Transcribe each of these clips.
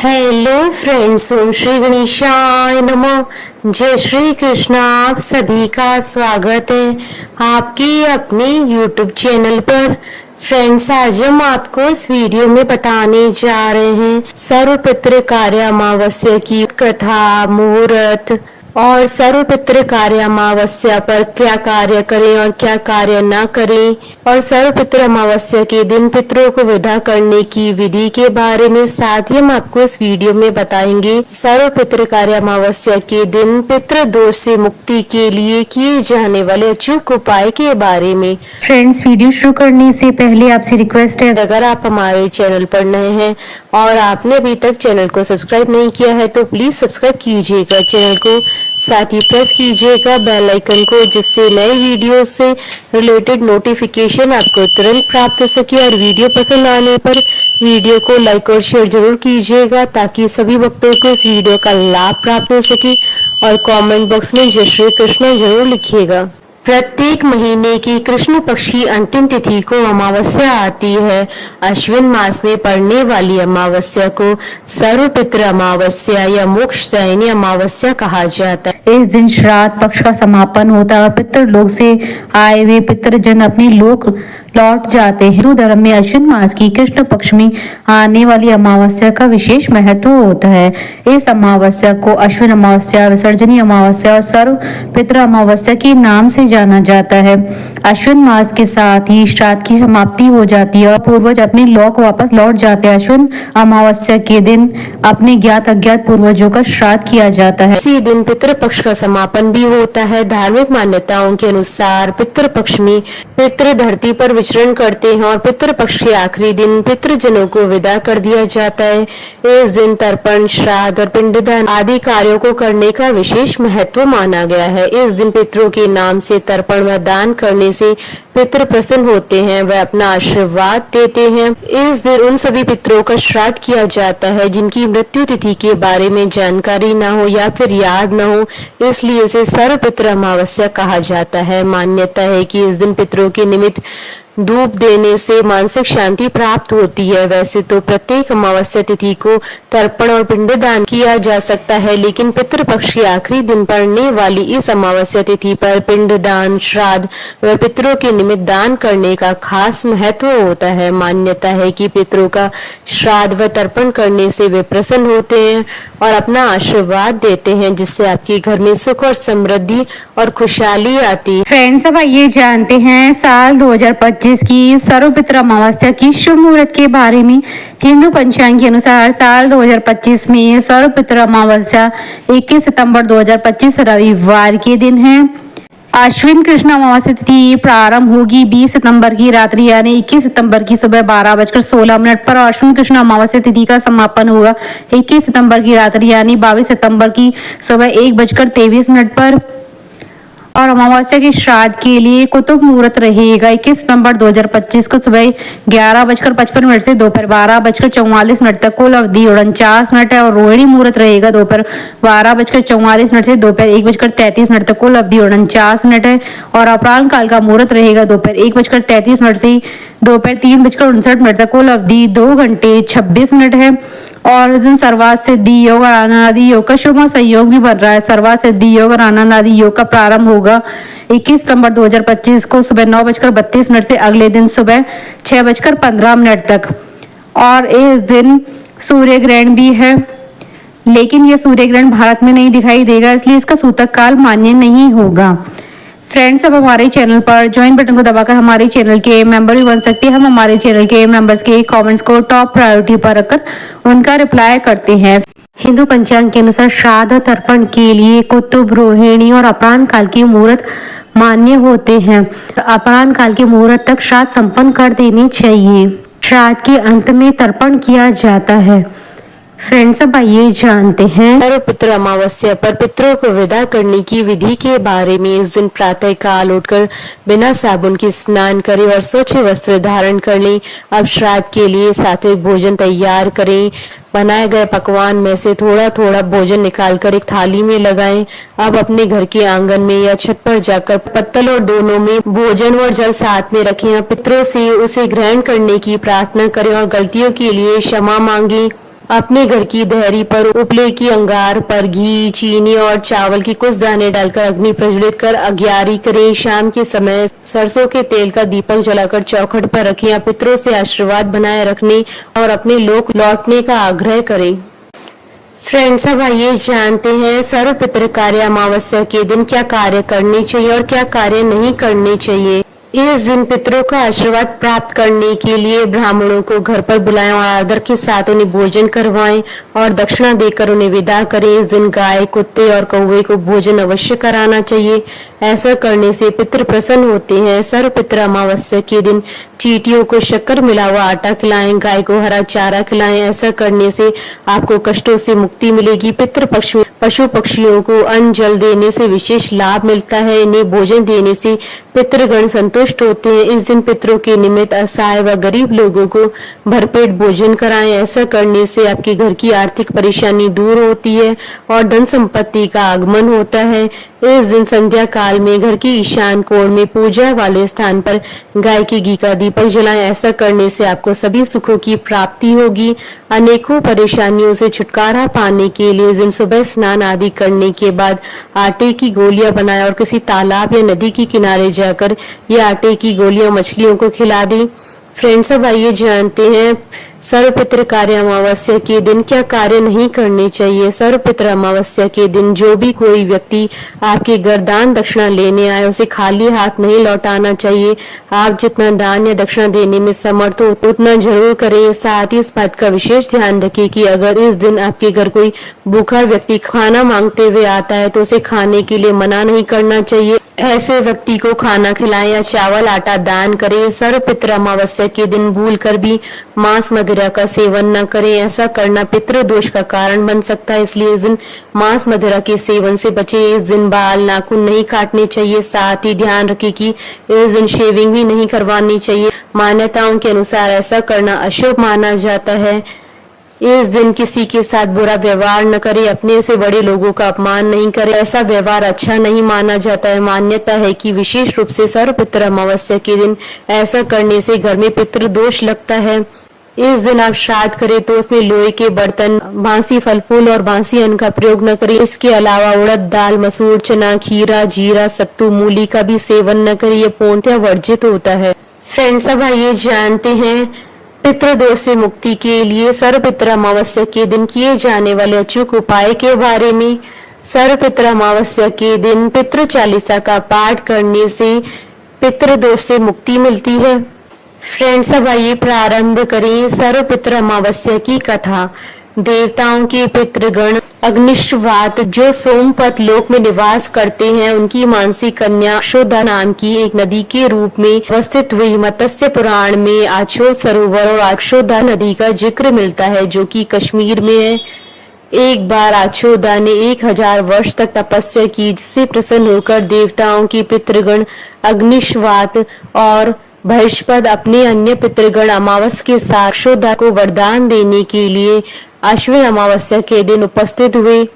Hello friends, ओम श्री गणेशाय नमः। जय श्री कृष्ण। आप सभी का स्वागत है आपके अपने YouTube चैनल पर। फ्रेंड्स, आज हम आपको इस वीडियो में बताने जा रहे हैं सर्वपितृ कार्य अमावस्या की कथा, मुहूर्त और सर्वपितृ कार्य अमावस्या पर क्या कार्य करें और क्या कार्य न करें, और सर्वपितृ अमावस्या के दिन पितरों को विदा करने की विधि के बारे में। साथ ही हम आपको इस वीडियो में बताएंगे सर्वपितृ कार्य अमावस्या के दिन पितृ दोष से मुक्ति के लिए किए जाने वाले अचूक उपाय के बारे में। फ्रेंड्स, वीडियो शुरू करने से पहले आपसे रिक्वेस्ट है, अगर आप हमारे चैनल पर नए हैं और आपने अभी तक चैनल को सब्सक्राइब नहीं किया है तो प्लीज सब्सक्राइब कीजिएगा चैनल को, साथ ही प्रेस कीजिएगा बेल आइकन को, जिससे नए वीडियो से रिलेटेड नोटिफिकेशन आपको तुरंत प्राप्त हो सके। और वीडियो पसंद आने पर वीडियो को लाइक और शेयर जरूर कीजिएगा ताकि सभी भक्तों को इस वीडियो का लाभ प्राप्त हो सके। और कमेंट बॉक्स में जय श्री कृष्ण जरूर लिखिएगा। प्रत्येक महीने की कृष्ण पक्ष की अंतिम तिथि को अमावस्या आती है। अश्विन मास में पड़ने वाली अमावस्या को सर्वपितृ अमावस्या या मोक्षदायिनी अमावस्या कहा जाता है। इस दिन श्राद्ध पक्ष का समापन होता है और पितृलोक से आए हुए पितृजन अपने लोक लौट जाते हैं। हिंदू धर्म में अश्विन मास की कृष्ण पक्ष में आने वाली अमावस्या का विशेष महत्व होता है। इस अमावस्या को अश्विन अमावस्या, विसर्जनी अमावस्या और सर्व पितृ अमावस्या के नाम से जाना जाता है। अश्विन मास के साथ ही श्राद्ध की समाप्ति हो जाती है और पूर्वज अपने लोक वापस लौट जाते हैं। अश्विन अमावस्या के दिन अपने ज्ञात अज्ञात पूर्वजों का श्राद्ध किया जाता है। इसी दिन पितृपक्ष का समापन भी होता है। धार्मिक मान्यताओं के अनुसार पितृपक्ष में पितृ धरती पर विचरण करते हैं और पितृपक्ष के आखिरी दिन पितृजनों को विदा कर दिया जाता है। इस दिन तर्पण, श्राद्ध और पिंडदान आदि कार्यों को करने का विशेष महत्व माना गया है। इस दिन पितरों के नाम से तर्पण व दान करने से पितृ प्रसन्न होते हैं, वह अपना आशीर्वाद देते हैं। इस दिन उन सभी पितरों का श्राद्ध किया जाता है जिनकी मृत्यु तिथि के बारे में जानकारी न हो या फिर याद न हो, इसलिए इसे सर्वपितृ अमावस्या कहा जाता है। मान्यता है कि इस दिन पितरों के निमित्त धूप देने से मानसिक शांति प्राप्त होती है। वैसे तो प्रत्येक अमावस्या तिथि को तर्पण और पिंडदान किया जा सकता है, लेकिन पितृपक्ष के आखिरी दिन पड़ने वाली इस अमावस्या तिथि पर पिंडदान, श्राद्ध व पितरों के निमित्त दान करने का खास महत्व होता है। मान्यता है कि पितरों का श्राद्ध व तर्पण करने से वे प्रसन्न होते हैं और अपना आशीर्वाद देते हैं, जिससे आपके घर में सुख और समृद्धि और खुशहाली आती है। फ्रेंड्स, अब आइए जानते हैं साल 2025 की सर्वपितृ अमावस्या की शुभ मुहूर्त के बारे में। हिंदू पंचांग के अनुसार साल 2025 में सर्वपितृ अमावस्या 21 सितंबर 2025 रविवार के दिन है। अश्विन कृष्ण अमावस्या तिथि प्रारंभ होगी 20 सितंबर की रात्रि यानी 21 सितंबर की सुबह 12:16 पर और अश्विन कृष्ण अमावस्या तिथि का समापन होगा 21 सितंबर की रात्रि यानी 22 सितंबर की सुबह 1:23 पर। और अमावस्या के श्राद्ध के लिए कुतुब मुहूर्त रहेगा 21 सितंबर 2025 को सुबह 11:55 से दोपहर 12:44 तक। कुल अवधि 49 मिनट है। और रोहिणी मुहूर्त रहेगा दोपहर 12:44 से दोपहर 1:33 तक। कुल अवधि 49 मिनट है। और अपराह्न काल का मुहूर्त रहेगा दोपहर 1:33 से दोपहर 3:59 तक। कुल अवधि 2 घंटे 26 मिनट है। और इस दिन सर्वार्थ सिद्धि योग और आनंद आदि योग का शुभ संयोग भी बन रहा है। सर्वार्थ सिद्धि योग और आनंद आदि योग का प्रारंभ होगा 21 सितंबर 2025 को सुबह 9:32 से अगले दिन सुबह 6:15 तक। और इस दिन सूर्य ग्रहण भी है, लेकिन यह सूर्य ग्रहण भारत में नहीं दिखाई देगा, इसलिए इसका सूतक काल मान्य नहीं होगा। फ्रेंड्स, अब हमारे चैनल पर ज्वाइन बटन को दबाकर हमारे चैनल के मेंबर भी बन सकते हैं। हम हमारे चैनल के मेंबर्स के कमेंट्स को टॉप प्रायोरिटी पर रखकर उनका रिप्लाई करते हैं। हिंदू पंचांग के अनुसार श्राद्ध तर्पण के लिए कुतुब, रोहिणी और अपराह्न काल के मुहूर्त मान्य होते हैं। अपराह्न काल के मुहूर्त तक श्राद्ध संपन्न कर देनी चाहिए। श्राद्ध के अंत में तर्पण किया जाता है। फ्रेंड्स, अब आइए जानते हैं सर्वपितृ अमावस्या पर पितरों को विदा करने की विधि के बारे में। इस दिन प्रातः काल उठकर बिना साबुन के स्नान करें और स्वच्छ वस्त्र धारण कर लें। अब श्राद्ध के लिए सात्विक भोजन तैयार करें। बनाए गए पकवान में से थोड़ा थोड़ा भोजन निकालकर एक थाली में लगाएं। अब अपने घर के आंगन में या छत पर जाकर पत्तल और दोनों में भोजन और जल साथ में रखें। पितरों से उसे ग्रहण करने की प्रार्थना करें और गलतियों के लिए क्षमा मांगें। अपने घर की देहरी पर उपले की अंगार पर घी, चीनी और चावल के कुछ दाने डालकर अग्नि प्रज्वलित कर अग्यारी करें। शाम के समय सरसों के तेल का दीपक जलाकर चौखट पर रखें या पितरों से आशीर्वाद बनाए रखने और अपने लोक लौटने का आग्रह करें। फ्रेंड्स, अब आइए जानते हैं सर्व पितृ कार्य अमावस्या के दिन क्या कार्य करने चाहिए और क्या कार्य नहीं करने चाहिए। इस दिन पितरों का आशीर्वाद प्राप्त करने के लिए ब्राह्मणों को घर पर बुलाएं और आदर के साथ उन्हें भोजन करवाएं और दक्षिणा देकर उन्हें विदा करें। इस दिन गाय, कुत्ते और कौवे को भोजन अवश्य कराना चाहिए। ऐसा करने से पितृ प्रसन्न होते हैं। सर्व पितृ अमावस्या के दिन चींटियों को शक्कर मिला हुआ आटा खिलाएं, गाय को हरा चारा खिलाएं। ऐसा करने से आपको कष्टों से मुक्ति मिलेगी। पितृ पक्ष में पशु पक्षियों को अन्न जल देने से विशेष लाभ मिलता है। इन्हें भोजन देने से पितृगण संतुष्ट होते हैं। इस दिन पितरों के निमित्त असहाय व गरीब लोगों को भरपेट भोजन कराएं। ऐसा करने से आपके घर की आर्थिक परेशानी दूर होती है और धन संपत्ति का आगमन होता है। इस दिन संध्या काल में घर के ईशान कोण में पूजा वाले स्थान पर गाय के घी का दीपक जलाएं। ऐसा करने से आपको सभी सुखों की प्राप्ति होगी। अनेकों परेशानियों से छुटकारा पाने के लिए इस दिन सुबह स्नान आदि करने के बाद आटे की गोलियां बनाएं और किसी तालाब या नदी के किनारे जाकर ये आटे की गोलियां मछलियों को खिला दें। फ्रेंड्स, अब आइए जानते हैं सर्वपितृ कार्य अमावस्या के दिन क्या कार्य नहीं करने चाहिए। सर्वपितृ अमावस्या के दिन जो भी कोई व्यक्ति आपके घर दान दक्षिणा लेने आए उसे खाली हाथ नहीं लौटाना चाहिए। आप जितना दान या दक्षिणा देने में समर्थ हो उतना जरूर करें। साथ ही इस बात का विशेष ध्यान रखें कि अगर इस दिन आपके घर कोई भूखा व्यक्ति खाना मांगते हुए आता है तो उसे खाने के लिए मना नहीं करना चाहिए। ऐसे व्यक्ति को खाना खिलाएं या चावल आटा दान करें। सर्वपितृ अमावस्या के दिन भूल कर भी मांस मदिरा का सेवन न करें। ऐसा करना पितृ दोष का कारण बन सकता है, इसलिए इस दिन मांस मदिरा के सेवन से बचें। इस दिन बाल नाखून नहीं काटने चाहिए। साथ ही ध्यान रखें कि इस दिन शेविंग भी नहीं करवानी चाहिए। मान्यताओं के अनुसार ऐसा करना अशुभ माना जाता है। इस दिन किसी के साथ बुरा व्यवहार न करें। अपने से बड़े लोगों का अपमान नहीं करें। ऐसा व्यवहार अच्छा नहीं माना जाता है। मान्यता है कि विशेष रूप से सर्वपितृ अमावस्या के दिन ऐसा करने से घर में पितृ दोष लगता है। इस दिन आप श्राद्ध करें तो उसमें लोहे के बर्तन, बांसी फल फूल और बांसी अन्न का प्रयोग न करें। इसके अलावा उड़द दाल, मसूर, चना, खीरा, जीरा, सत्तू, मूली का भी सेवन न करें। यह पूर्णतः वर्जित होता है। फ्रेंड्स, अब आइए जानते हैं पितृदोष से मुक्ति के लिए सर्वपितृ अमावस्या के दिन किए जाने वाले अचूक उपाय के बारे में। सर्वपितृ अमावस्या के दिन पितृ चालीसा का पाठ करने से पितृदोष से मुक्ति मिलती है। फ्रेंड्स, अब आइए प्रारंभ करें सर्वपितृ अमावस्या की कथा। देवताओं के पितृगण अग्निश्वात जो सोमपत लोक में निवास करते हैं उनकी मानसी कन्या अक्षोदा नाम की एक नदी के रूप में अवस्थित हुई। मत्स्य पुराण में आछोद सरोवर और अक्षोदा नदी का जिक्र मिलता है जो कि कश्मीर में है। एक बार आछोदा ने 1000 वर्ष तक तपस्या की जिससे प्रसन्न होकर देवताओं के पितृगण अग्निश्वात और बृहस्पति अपने अन्य पितृगण अमावस के साथ अक्षोदा को वरदान देने के लिए आश्विन अमावस्या के दिन उपस्थित हुए।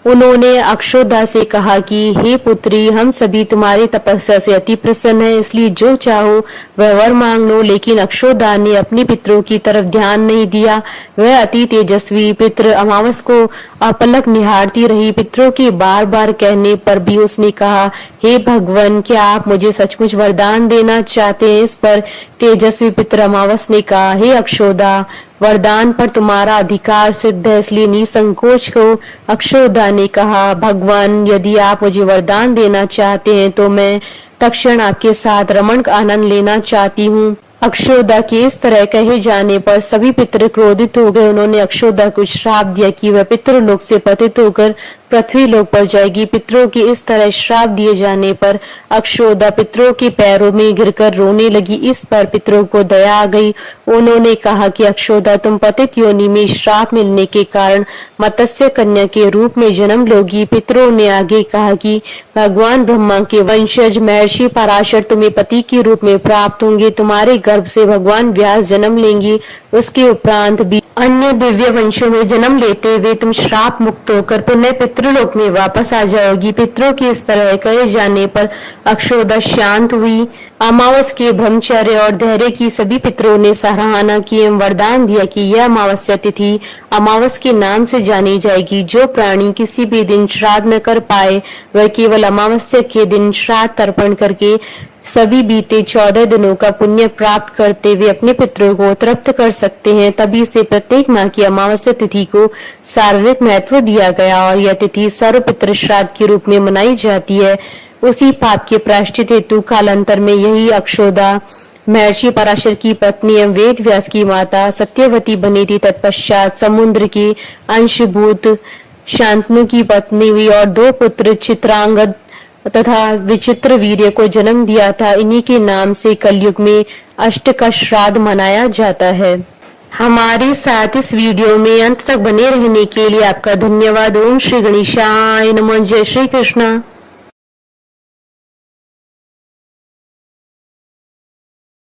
उन्होंने अक्षोदा से कहा कि हे पुत्री, हम सभी तुम्हारी तपस्या से अति प्रसन्न हैं, इसलिए जो चाहो वह वर मांग लो। लेकिन अक्षोदा ने अपने पितरों की तरफ ध्यान नहीं दिया। वह अति तेजस्वी पितृ अमावस को अपलक निहारती रही। पितरों के बार बार कहने पर भी उसने कहा, हे भगवान, क्या आप मुझे सचमुच वरदान देना चाहते हैं? इस पर तेजस्वी पितृ अमावस ने कहा, हे अक्षोदा, वरदान पर तुम्हारा अधिकार सिद्ध है, इसलिए निसंकोच को अक्षोदा ने कहा, भगवान, यदि आप मुझे वरदान देना चाहते हैं तो मैं तत्क्षण आपके साथ रमण का आनंद लेना चाहती हूँ। अक्षोदा के इस तरह कहे जाने पर सभी पितृ क्रोधित हो गए। उन्होंने अक्षोदा को श्राप दिया कि वह पितृलोक से पतित होकर पृथ्वी लोक पर जाएगी। पितरों के इस तरह श्राप दिए जाने पर अक्षोदा पितरों के पैरों में गिरकर रोने लगी। इस पर पितरों को दया आ गई। उन्होंने कहा कि अक्षोदा, तुम पतित योनि में श्राप मिलने के कारण मत्स्य कन्या के रूप में जन्म लोगी। पितरों ने आगे कहा कि भगवान ब्रह्मा के वंशज महर्षि पराशर तुम्हें पति के रूप में प्राप्त होंगे। तुम्हारे गर्भ से भगवान व्यास जन्म लेंगे। उसके उपरांत भी अन्य दिव्य वंशों में जन्म लेते हुए तुम श्राप मुक्त होकर पुनः पितृलोक में वापस आ जाओगी। पितरों के इस तरह कहे जाने पर अक्षोदा शांत हुई। अमावस के ब्रह्मचर्य और धैर्य की सभी पितरों ने सराहना की एवं वरदान दिया कि यह अमावस्या तिथि अमावस के नाम से जानी जाएगी। जो प्राणी किसी भी दिन श्राद्ध न कर पाए वह केवल अमावस्या के दिन श्राद्ध तर्पण करके सभी बीते 14 दिनों का पुण्य प्राप्त करते हुए अपने पितरों को तृप्त कर सकते हैं। तभी से प्रत्येक माह की अमावस्या तिथि को सार्वजनिक महत्व दिया गया और यह तिथि सर्व पितृ श्राद्ध के रूप में मनाई जाती है। उसी पाप के प्रायश्चित हेतु कालांतर में यही अक्षोदा महर्षि पराशर की पत्नी एवं वेद व्यास की माता सत्यवती बनी थी। तत्पश्चात समुद्र की अंशभूत शांतनु की पत्नी हुई और 2 पुत्र चित्रांगद तथा विचित्र वीर्य को जन्म दिया था। इन्हीं के नाम से कलयुग में अष्ट का श्राद्ध मनाया जाता है। हमारे साथ इस वीडियो में अंत तक बने रहने के लिए आपका धन्यवाद। ओम श्री गणेशाय नमः। जय श्री कृष्ण।